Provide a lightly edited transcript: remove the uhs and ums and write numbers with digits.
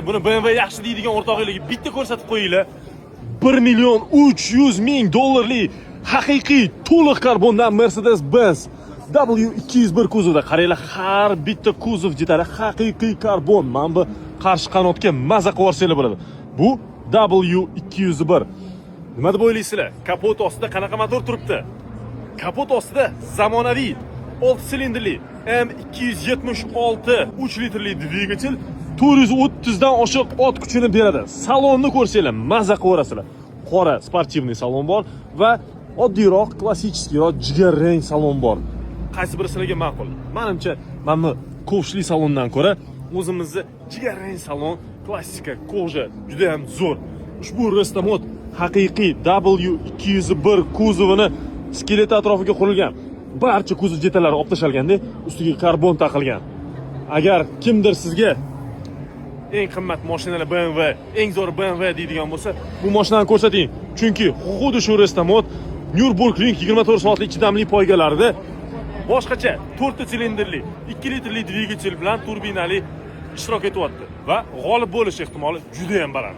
Buni BMW yaxshi deydigan o'rtog'inglarga bitta ko'rsatib qo'yinglar. 1,3 $1,000,000 haqiqiy to'liq karbondan Mercedes-Benz W201 kuzovda. Qaranglar, har bitta kuzov detali haqiqiy karbon. Mana bu qarshi qanotga maza qilib olsanglar bo'ladi. Bu W201. Nima deb o'ylaysizlar? Kapot ostida qanaqa motor turibdi? Kapot ostida zamonaviy 6 silindrli M276 3 litrli dvigatel 430 dan oshiq ot kuchini beradi. Salonni ko'rsanglar, maza qilaverasizlar. Qora sportivniy salon bor va oddiyroq, klassическийroq jigarrang salon bor. Qaysi biri sizlarga ma'qul? Menimcha, mana bu kovshli salondan ko'ra o'zimizni jigarrang salon, klassika, koja juda ham zo'r. Ushbu Restamot haqiqiy W201 kuzovini skeleti atrofiga qurilgan. Barcha kuzov detallari olib tashalganda, ustiga karbon taqilgan. Agar kimdir sizga eng qimmat mashinalar BMW, eng zo'r BMW deydigan bo'lsa, bu mashinani ko'rsating. Chunki xuddi shu Restamot Nürburgring 24 soatlik chidamli poygalarida boshqacha 4 silindrli 2 litrli dvigatel bilan turbinali ishtirok etyapti va g'olib bo'lish ehtimoli juda ham baland.